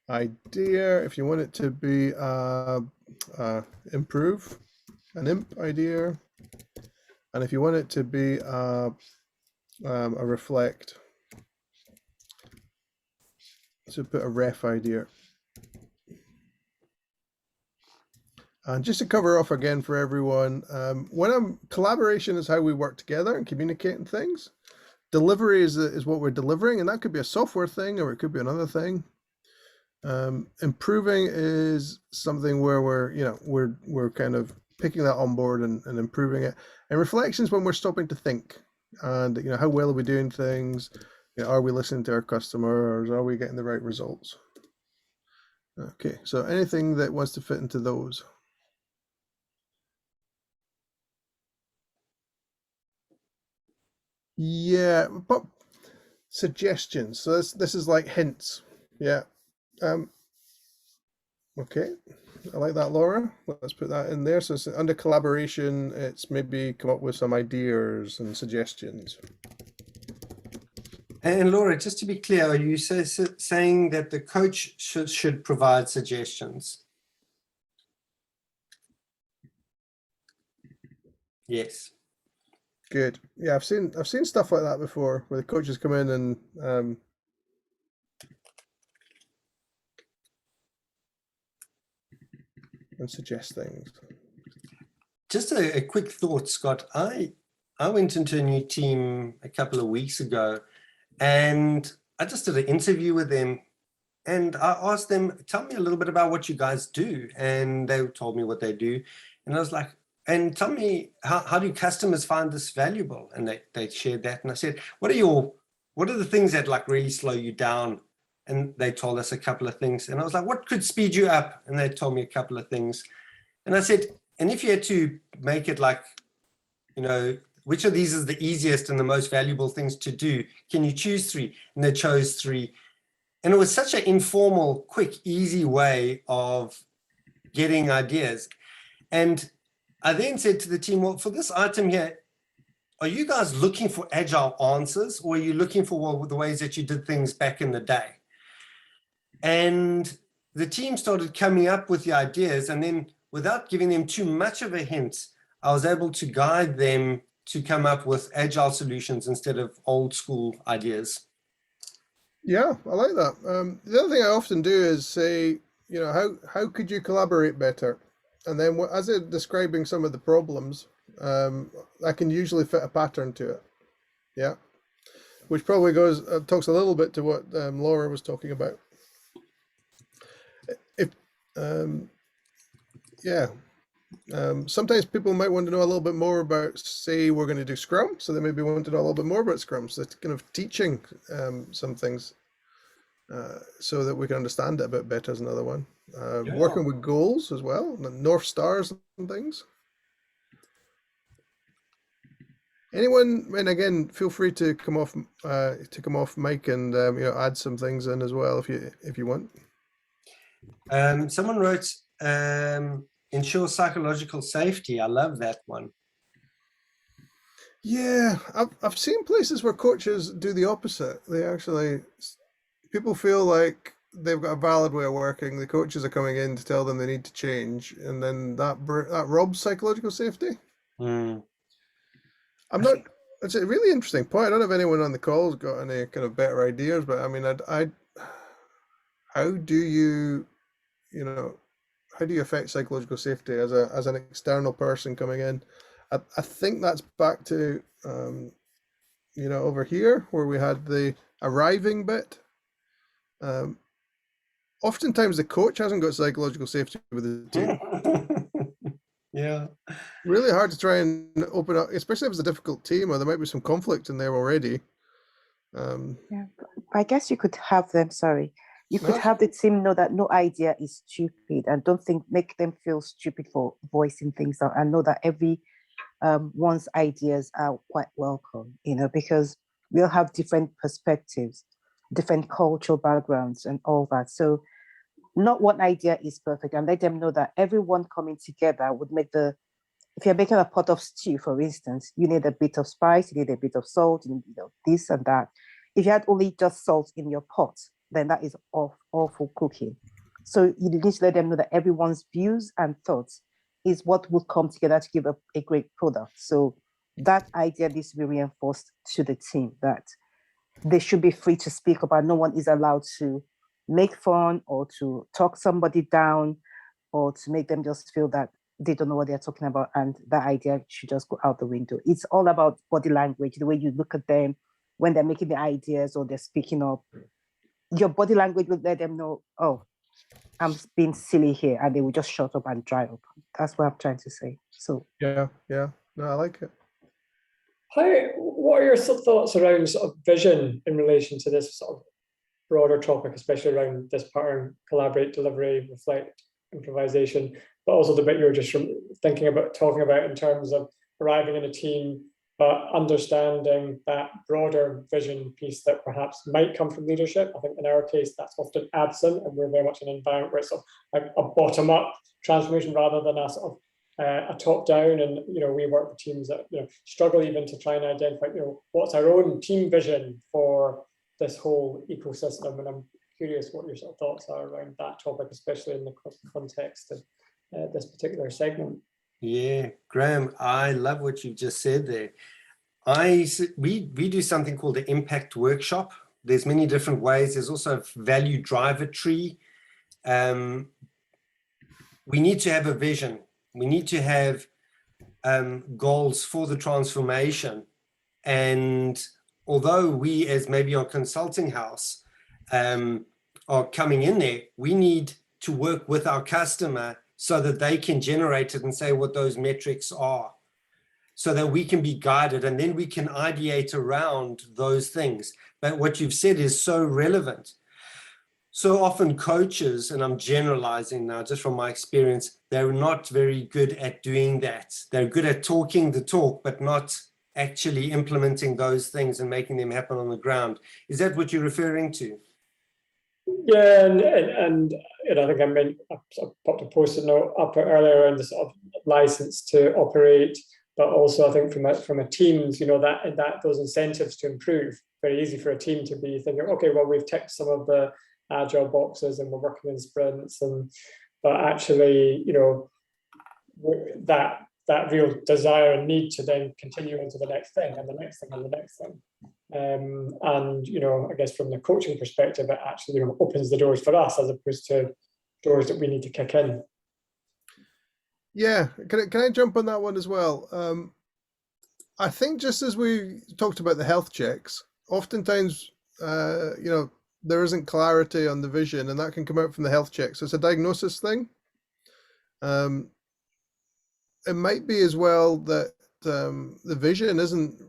idea. If you want it to be improve, an imp idea. And if you want it to be a reflect, so put a ref idea. And just to cover off again for everyone, collaboration is how we work together and communicate and things. Delivery is what we're delivering, and that could be a software thing or it could be another thing. Improving is something where we're kind of picking that on board and improving it. And reflection is when we're stopping to think and how well are we doing things? Are we listening to our customers? Are we getting the right results? Okay, so anything that wants to fit into those. Yeah, but suggestions. So this is like hints. Yeah. Okay, I like that, Laura. Let's put that in there. So it's under collaboration, it's maybe come up with some ideas and suggestions. And Laura, just to be clear, are you saying that the coach should provide suggestions? Yes. Good. Yeah, I've seen stuff like that before, where the coaches come in and suggest things. Just a quick thought, Scott. I went into a new team a couple of weeks ago, and I just did an interview with them, and I asked them, tell me a little bit about what you guys do. And they told me what they do. And I was like, and tell me, how do customers find this valuable? And they shared that. And I said, what are the things that like really slow you down? And they told us a couple of things. And I was like, what could speed you up? And they told me a couple of things. And I said, and if you had to make it like, which of these is the easiest and the most valuable things to do? Can you choose 3? And they chose 3. And it was such an informal, quick, easy way of getting ideas. And I then said to the team, well, for this item here, are you guys looking for agile answers, or are you looking for the ways that you did things back in the day? And the team started coming up with the ideas, and then without giving them too much of a hint, I was able to guide them to come up with agile solutions instead of old school ideas. Yeah, I like that. The other thing I often do is say, how could you collaborate better? And then as they're describing some of the problems, I can usually fit a pattern to it. Yeah, which probably talks a little bit to what Laura was talking about. Sometimes people might want to know a little bit more about, say, we're going to do Scrum, so they maybe want to know a little bit more about Scrum. So it's kind of teaching some things so that we can understand it a bit better is another one. Working with goals as well, North Stars and things. Anyone, and again, feel free to come off mic and add some things in as well if you want. Someone wrote, ensure psychological safety. I love that one. Yeah, I've seen places where coaches do the opposite. People feel like they've got a valid way of working. The coaches are coming in to tell them they need to change, and then that robs psychological safety. Mm. I'm not. It's a really interesting point. I don't know if anyone on the call's got any kind of better ideas, but I mean, how do you, you know, how do you affect psychological safety as an external person coming in? I think that's back to over here where we had the arriving bit. Oftentimes the coach hasn't got psychological safety with the team. Yeah. Really hard to try and open up, especially if it's a difficult team or there might be some conflict in there already. Yeah, I guess you could have them, you could have the team know that no idea is stupid, and don't make them feel stupid for voicing things out, and know that every one's ideas are quite welcome, because we'll have different perspectives, different cultural backgrounds and all that. So not one idea is perfect, and let them know that everyone coming together would make if you're making a pot of stew, for instance, you need a bit of spice, you need a bit of salt, you need this and that. If you had only just salt in your pot, then that is awful cooking. So you need to let them know that everyone's views and thoughts is what will come together to give a great product. So that idea needs to be reinforced to the team, that they should be free to speak about. No one is allowed to make fun or to talk somebody down or to make them just feel that they don't know what they're talking about, and that idea should just go out the window. It's all about body language, the way you look at them when they're making the ideas or they're speaking up. Your body language will let them know, oh, I'm being silly here, and they will just shut up and dry up. That's what I'm trying to say. So yeah, no, I like it. What are your thoughts around sort of vision in relation to this sort of broader topic, especially around this pattern: collaborate, delivery, reflect, improvisation, but also the bit you were just talking about in terms of arriving in a team, but understanding that broader vision piece that perhaps might come from leadership. I think in our case, that's often absent, and we're very much in an environment where it's sort of like a bottom-up transformation rather than a sort of a top-down. And we work with teams that struggle even to try and identify what's our own team vision for this whole ecosystem. And I'm curious what your sort of thoughts are around that topic, especially in the context of this particular segment. Yeah, Graham, I love what you just said there. We do something called the impact workshop. There's many different ways. There's also a value driver tree. We need to have a vision. We need to have goals for the transformation. And although we, as maybe our consulting house, are coming in there, we need to work with our customer so that they can generate it and say what those metrics are, so that we can be guided, and then we can ideate around those things. But what you've said is so relevant. So often coaches, and I'm generalizing now just from my experience, they're not very good at doing that. They're good at talking the talk, but not actually implementing those things and making them happen on the ground. Is that what you're referring to? Yeah, and I think I sort of popped a post-it note up earlier around the sort of license to operate, but also I think from a teams, that those incentives to improve. Very easy for a team to be thinking, okay, well, we've ticked some of the agile boxes and we're working in sprints, but actually, that real desire and need to then continue into the next thing and the next thing and the next thing. And I guess from the coaching perspective, it actually opens the doors for us as opposed to doors that we need to kick in. Yeah, can I jump on that one as well? I think just as we talked about the health checks, oftentimes there isn't clarity on the vision, and that can come out from the health checks. So it's a diagnosis thing. It might be as well that the vision isn't,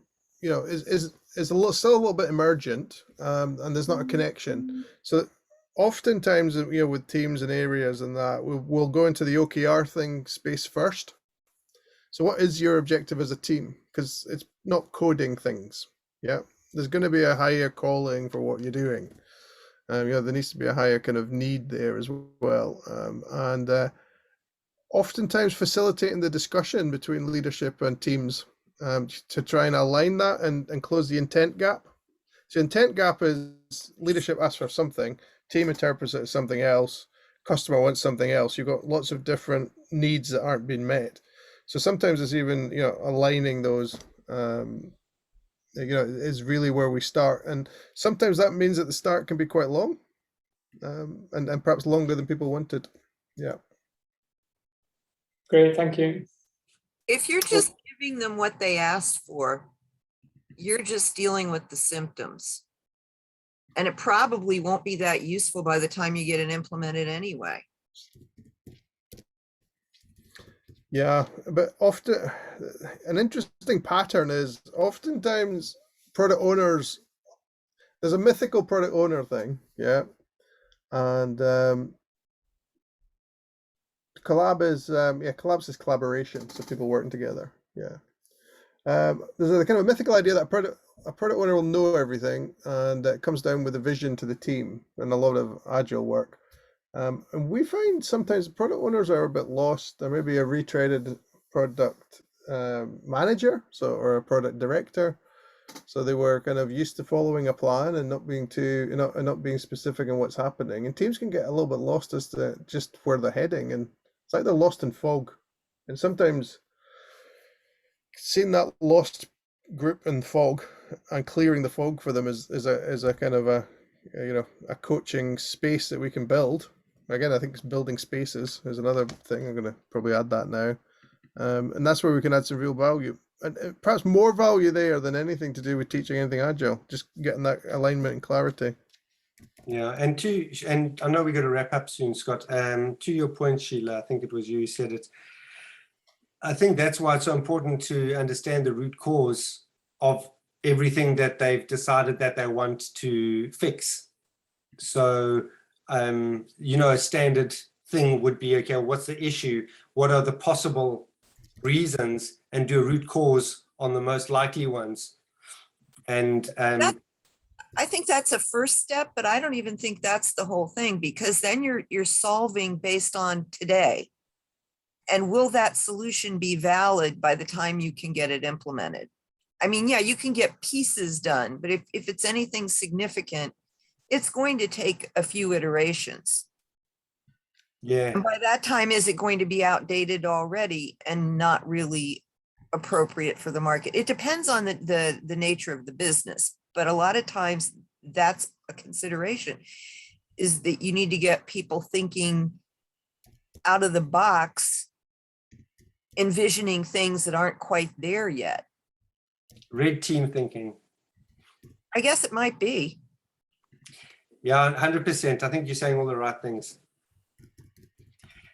is still a little bit emergent, and there's not a connection. So oftentimes, with teams and areas and that, we'll go into the OKR thing space first. So what is your objective as a team? Because it's not coding things. Yeah, there's going to be a higher calling for what you're doing. There needs to be a higher kind of need there as well. And oftentimes facilitating the discussion between leadership and teams to try and align that and close the intent gap. So intent gap is leadership asks for something, team interprets it as something else, customer wants something else. You've got lots of different needs that aren't being met. So sometimes it's even, aligning those, is really where we start. And sometimes that means that the start can be quite long, and perhaps longer than people wanted. Yeah. Great, thank you. If you're just giving them what they asked for, you're just dealing with the symptoms. And it probably won't be that useful by the time you get it implemented anyway. Yeah, but often an interesting pattern is oftentimes product owners, there's a mythical product owner thing, yeah, and collabs is collaboration, so people working together, yeah. There's a kind of a mythical idea that a product owner will know everything, and it comes down with a vision to the team and a lot of agile work. And we find sometimes product owners are a bit lost. There may be a retreaded product manager, or a product director. So they were kind of used to following a plan and not being not being specific in what's happening. And teams can get a little bit lost as to just where they're heading, and it's like they're lost in fog. And sometimes seeing that lost group in fog and clearing the fog for them is a kind of a coaching space that we can build. Again, I think it's building spaces is another thing. I'm going to probably add that now. And that's where we can add some real value, and perhaps more value there than anything to do with teaching anything agile, just getting that alignment and clarity. Yeah, and I know we're going to wrap up soon, Scott. To your point, Sheila, I think it was you who said it. I think that's why it's so important to understand the root cause of everything that they've decided that they want to fix. So, a standard thing would be, okay, what's the issue? What are the possible reasons? And do a root cause on the most likely ones. And I think that's a first step, but I don't even think that's the whole thing, because then you're solving based on today. And will that solution be valid by the time you can get it implemented? I mean, yeah, you can get pieces done, but if it's anything significant, it's going to take a few iterations. yeah, And by that time, is it going to be outdated already and not really appropriate for the market? It depends on the nature of the business, but a lot of times that's a consideration, is that you need to get people thinking out of the box, envisioning things that aren't quite there yet. red team thinking. I guess it might be. Yeah, 100%. I think you're saying all the right things.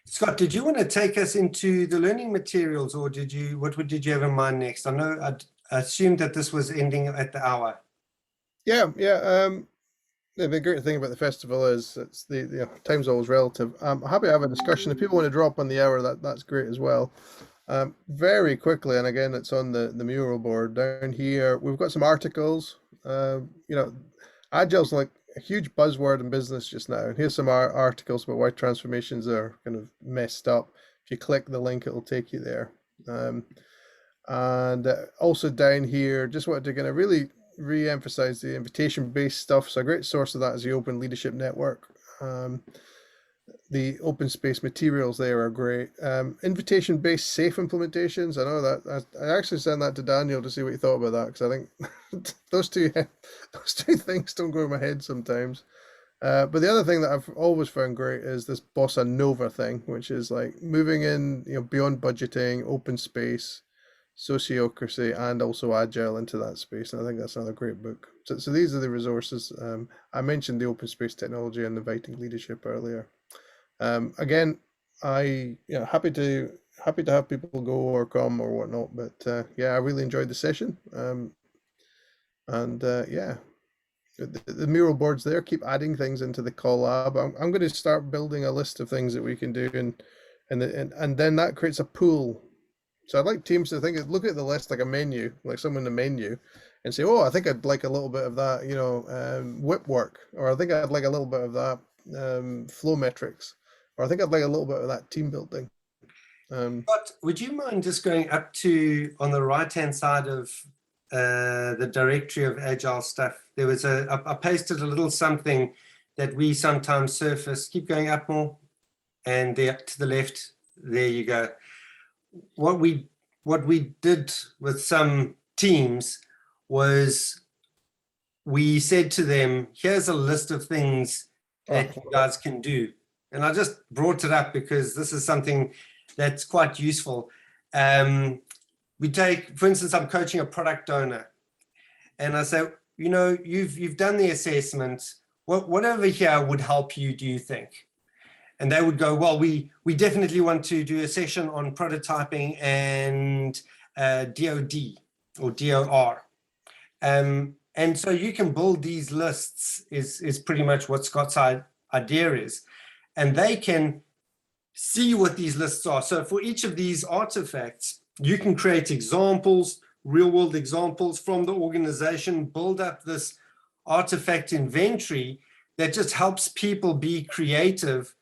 Scott, did you want to take us into the learning materials, or did you have in mind next? I know I'd assumed that this was ending at the hour. Yeah. The great thing about the festival is it's time's always relative. I'm happy to have a discussion. If people want to drop on the hour, that's great as well. Very quickly, and again, it's on the mural board down here. We've got some articles. Agile's like a huge buzzword in business just now. And here's some articles about why transformations are kind of messed up. If you click the link, it'll take you there. And also down here, just wanted to kind of really re-emphasize the invitation-based stuff. So a great source of that is the Open Leadership Network. The open space materials there are great. Invitation-based safe implementations. I know that I actually sent that to Daniel to see what he thought about that, because I think those two things don't go in my head sometimes. But the other thing that I've always found great is this Bossa Nova thing, which is like moving in, beyond budgeting, open space, sociocracy, and also agile into that space. And I think that's another great book. So these are the resources. I mentioned the open space technology and inviting leadership earlier. Again, happy to have people go or come or whatnot, but I really enjoyed the session. The mural boards there, keep adding things into the collab. I'm going to start building a list of things that we can do, and then that creates a pool. So I'd like teams to look at the list like a menu, like someone in the menu, and say, oh, I think I'd like a little bit of that, whip work, or I think I'd like a little bit of that flow metrics, or I think I'd like a little bit of that team building. But would you mind just going up to, on the right-hand side of the directory of Agile stuff, there was I pasted a little something that we sometimes surface. Keep going up more, and there to the left. There you go. What we did with some teams was we said to them, here's a list of things that you guys can do. And I just brought it up because this is something that's quite useful. We take, for instance, I'm coaching a product owner, and I say, you know, you've done the assessment. What over here would help you, do you think? And they would go, well, we definitely want to do a session on prototyping and DOD or DOR. And so you can build these lists is pretty much what Scott's idea is. And they can see what these lists are. So for each of these artifacts, you can create examples, real world examples from the organization, build up this artifact inventory that just helps people be creative,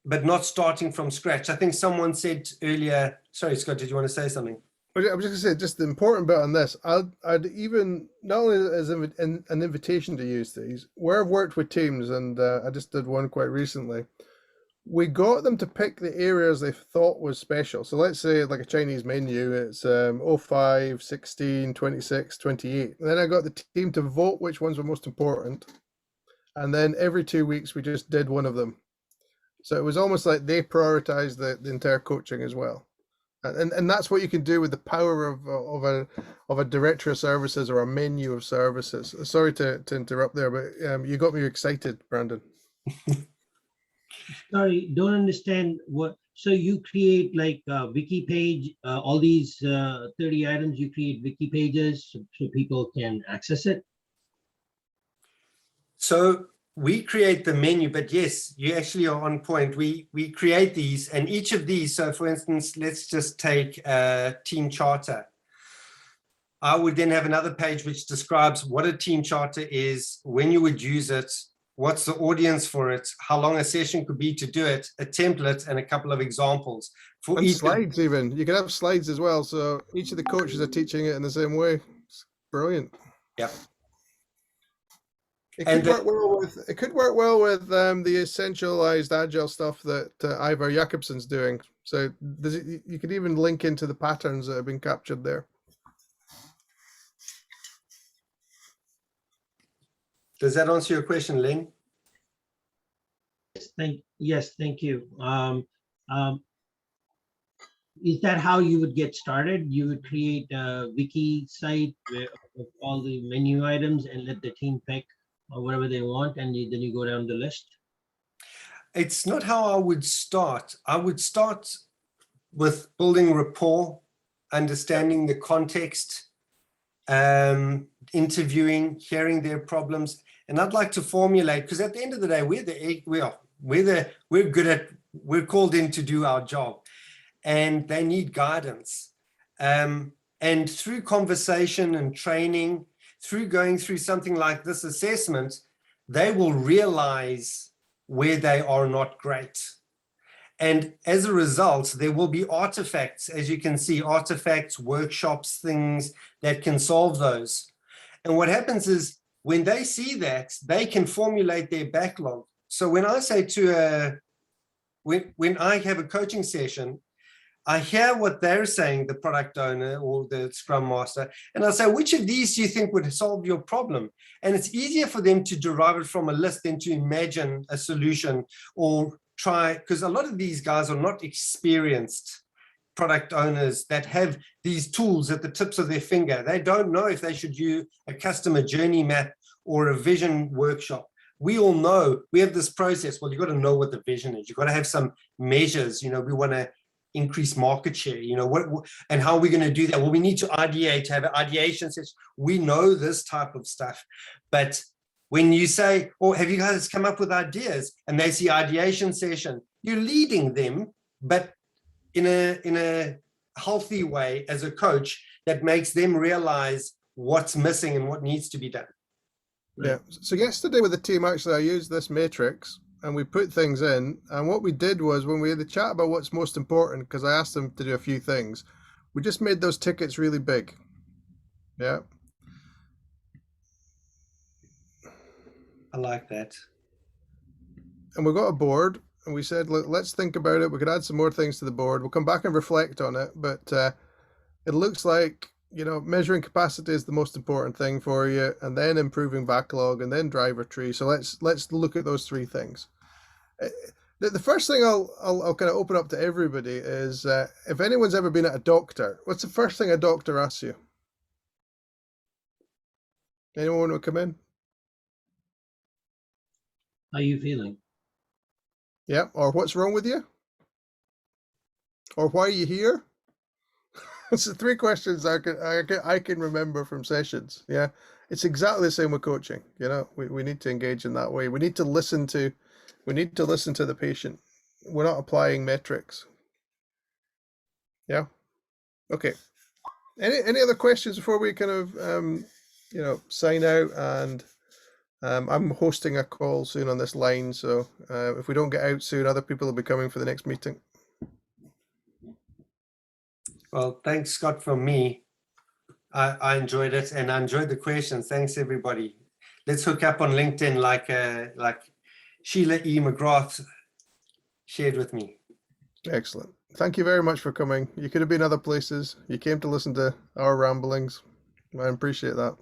but not starting from scratch. I think someone said earlier, sorry, Scott, did you want to say something? I was just going to say, just the important bit on this, I'd even, not only as an invitation to use these, where I've worked with teams, and I just did one quite recently, we got them to pick the areas they thought was special. So let's say like a Chinese menu, it's 05, 16, 26, 28. And then I got the team to vote which ones were most important. And then every 2 weeks, we just did one of them. So it was almost like they prioritized the entire coaching as well. And that's what you can do with the power of a directory of services or a menu of services. Sorry to interrupt there, but you got me excited, Brandon. Sorry, don't understand what. So you create like a wiki page, all these 30 items, you create wiki pages so people can access it? So we create the menu, but yes, you actually are on point. We create these, and each of these, so for instance, let's just take a team charter. I would then have another page which describes what a team charter is, when you would use it, what's the audience for it, how long a session could be to do it, a template, and a couple of examples. For And each slides even. You can have slides as well, so each of the coaches are teaching it in the same way. It's brilliant. Yeah. It could work well with the essentialized agile stuff that Ivar Jakobsen's doing. So you could even link into the patterns that have been captured there. Does that answer your question, Len? Yes, thank you. Is that how you would get started? You would create a wiki site of all the menu items and let the team pick or whatever they want, and then you go down the list? It's not how I would start. I would start with building rapport, understanding the context, interviewing, hearing their problems. And I'd like to formulate, because at the end of the day, we're called in to do our job, and they need guidance. And through conversation and training, through going through something like this assessment, they will realize where they are not great. And as a result, there will be artifacts, as you can see, artifacts, workshops, things that can solve those. And what happens is when they see that, they can formulate their backlog. So when I say when I have a coaching session, I hear what they're saying, the product owner or the Scrum Master, and I say, which of these do you think would solve your problem? And it's easier for them to derive it from a list than to imagine a solution or try, because a lot of these guys are not experienced product owners that have these tools at the tips of their finger. They don't know if they should use a customer journey map or a vision workshop. We all know we have this process. Well, you've got to know what the vision is. You've got to have some measures. You know, we want to increase market share, you know, what and how are we going to do that? Well, we need to ideate, have an ideation session. We know this type of stuff. But when you say, oh, have you guys come up with ideas? And they see ideation session, you're leading them, but in a healthy way as a coach that makes them realize what's missing and what needs to be done. Yeah. So yesterday with the team, actually, I used this matrix and we put things in. And what we did was when we had the chat about what's most important, because I asked them to do a few things, we just made those tickets really big. Yeah. I like that. and we got a board, and we said, let's think about it. We could add some more things to the board. We'll come back and reflect on it. But it looks like, measuring capacity is the most important thing for you, and then improving backlog, and then driver tree. So let's look at those three things. The first thing I'll kind of open up to everybody is, if anyone's ever been at a doctor, what's the first thing a doctor asks you? Anyone want to come in? How are you feeling? Yeah, or what's wrong with you? Or why are you here? It's the three questions I can remember from sessions. Yeah, it's exactly the same with coaching. We need to engage in that way. We need to listen to the patient. We're not applying metrics. Yeah. Okay. Any other questions before we kind of sign out? And I'm hosting a call soon on this line, so if we don't get out soon, other people will be coming for the next meeting. Well, thanks, Scott, from me. I enjoyed it, and I enjoyed the questions. Thanks, everybody. Let's hook up on LinkedIn like Sheila E. McGrath shared with me. Excellent. Thank you very much for coming. You could have been other places. You came to listen to our ramblings. I appreciate that.